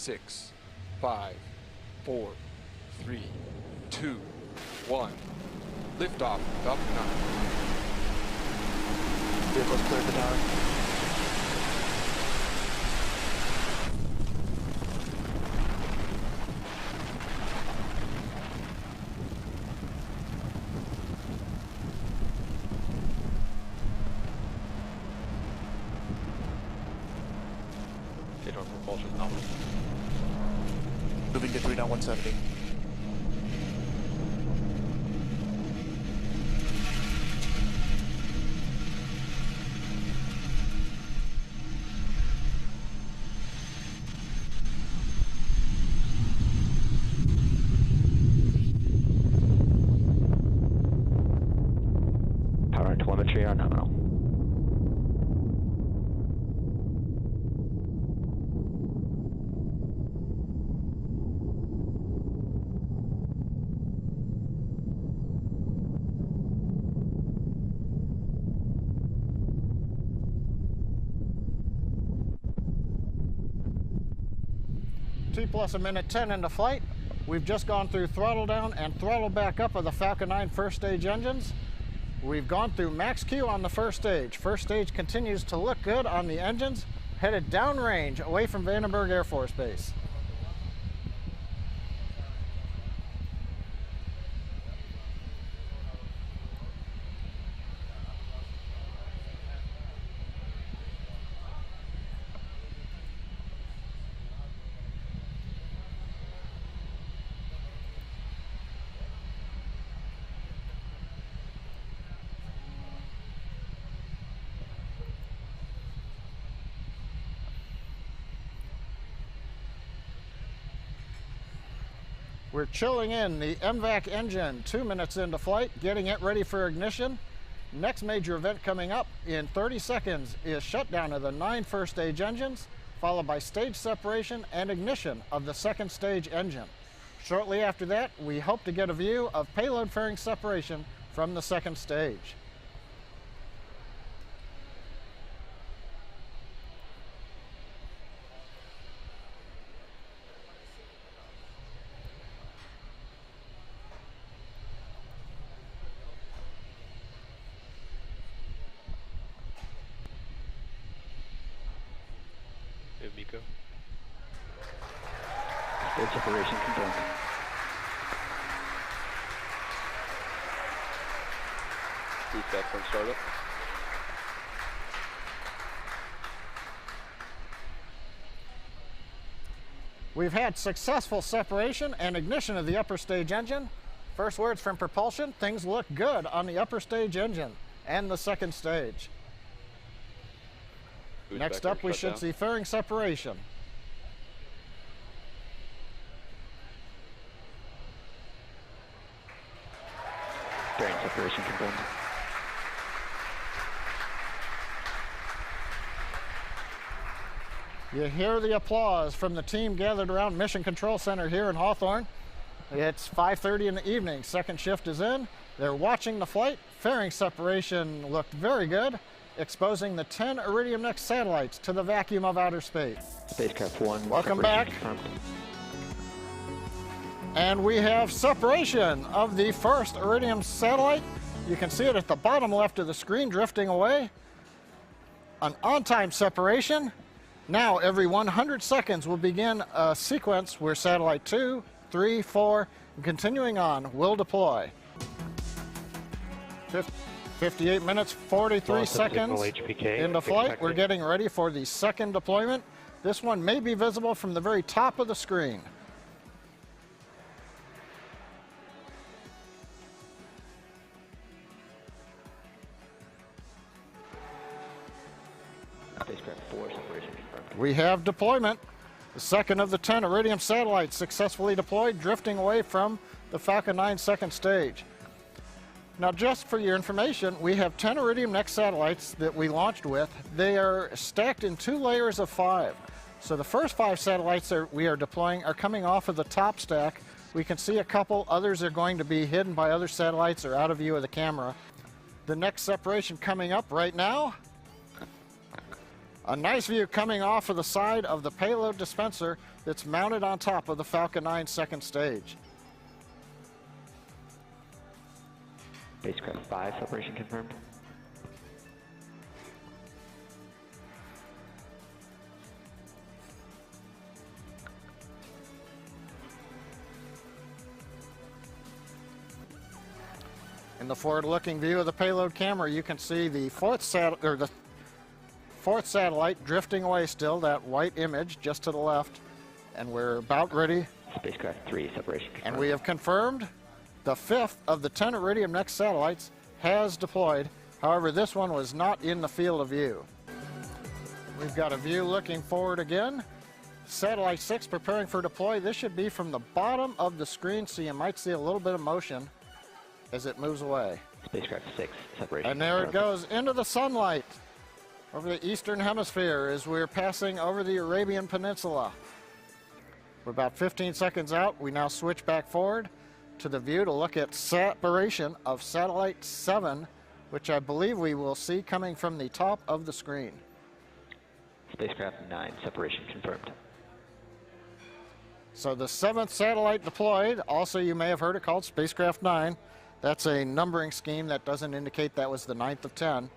6, 5, 4, 3, 2, 1. Liftoff, Falcon 9. Vehicles cleared the tower. Take on propulsion now. Moving to 3 knot 170. Power and telemetry are nominal. T plus a minute 10 into flight. We've just gone through throttle down and throttle back up of the Falcon 9 first stage engines. We've gone through max Q on the first stage. First stage continues to look good on the engines, headed downrange away from Vandenberg Air Force Base. We're chilling in the MVAC engine 2 minutes into flight, getting it ready for ignition. Next major event coming up in 30 seconds is shutdown of the 9 first stage engines, followed by stage separation and ignition of the second stage engine. Shortly after that, we hope to get a view of payload fairing separation from the second stage. Miko. Stage separation confirmed. Boost back from startup. We've had successful separation and ignition of the upper stage engine. First words from propulsion, things look good on the upper stage engine and the second stage. Boost Next back up, we should shutdown. see fairing separation. Fairing separation confirmed. You hear the applause from the team gathered around Mission Control Center here in Hawthorne. It's 5:30 in the evening. Second shift is in. They're watching the flight. Fairing separation looked very good, exposing the 10 Iridium NEXT satellites to the vacuum of outer space. Spacecraft 1. Welcome separation back. confirmed. And we have separation of the first Iridium satellite. You can see it at the bottom left of the screen drifting away. An on-time separation. Now every 100 seconds will begin a sequence where satellite 2, 3, 4, and continuing on will deploy. 58 minutes, 43 seconds into flight. We're getting ready for the second deployment. This one may be visible from the very top of the screen. Spacecraft 4 separation confirmed. We have deployment. The second of the 10 Iridium satellites successfully deployed, drifting away from the Falcon 9 second stage. Now, just for your information, we have 10 Iridium NEXT satellites that we launched with. They are stacked in 2 layers of 5. So the first 5 satellites that we are deploying are coming off of the top stack. We can see a couple. Others are going to be hidden by other satellites or out of view of the camera. The next separation coming up right now. A nice view coming off of the side of the payload dispenser that's mounted on top of the Falcon 9 second stage. Spacecraft 5, separation confirmed. In the forward-looking view of the payload camera, you can see the fourth satellite drifting away still, that white image just to the left, and we're about ready. Spacecraft 3, separation confirmed. And we have confirmed the fifth of the 10 Iridium NEXT satellites has deployed. However, this one was not in the field of view. We've got a view looking forward again. Satellite 6 preparing for deploy. This should be from the bottom of the screen, so you might see a little bit of motion as it moves away. Spacecraft 6, separation And there it confirmed. goes into the sunlight over the eastern hemisphere as we're passing over the Arabian Peninsula. We're about 15 seconds out. We now switch back forward to the view to look at separation of satellite 7, which I believe we will see coming from the top of the screen. Spacecraft 9, separation confirmed. So the 7th satellite deployed, also you may have heard it called Spacecraft 9. That's a numbering scheme that doesn't indicate that was the 9th of 10.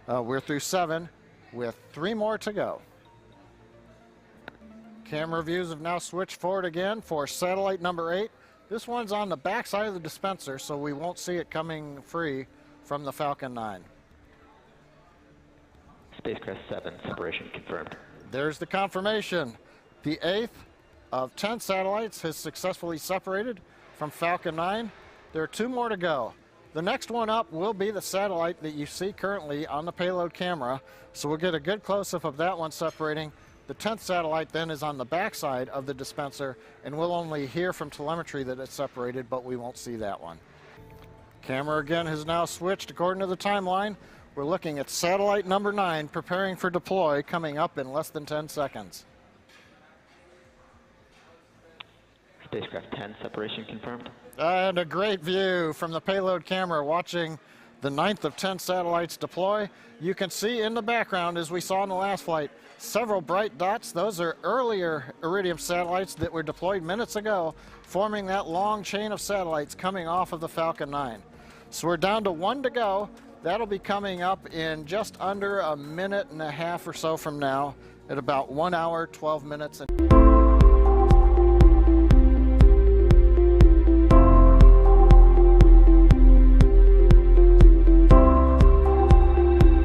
We're through 7 with 3 more to go. Camera views have now switched forward again for satellite number 8. This one's on the back side of the dispenser, so we won't see it coming free from the Falcon 9. Spacecraft 7, separation confirmed. There's the confirmation. The 8th of 10 satellites has successfully separated from Falcon 9. There are 2 more to go. The next one up will be the satellite that you see currently on the payload camera, so we'll get a good close-up of that one separating. The 10th satellite then is on the backside of the dispenser, and we'll only hear from telemetry that it's separated, but we won't see that one. Camera again has now switched according to the timeline. We're looking at satellite number 9 preparing for deploy, coming up in less than 10 seconds. Spacecraft 10, separation confirmed. And a great view from the payload camera watching the 9th of 10 satellites deploy. You can see in the background, as we saw in the last flight, several bright dots. Those are earlier Iridium satellites that were deployed minutes ago, forming that long chain of satellites coming off of the Falcon 9. So we're down to 1 to go. That'll be coming up in just under a minute and a half or so from now at about 1 hour, 12 minutes.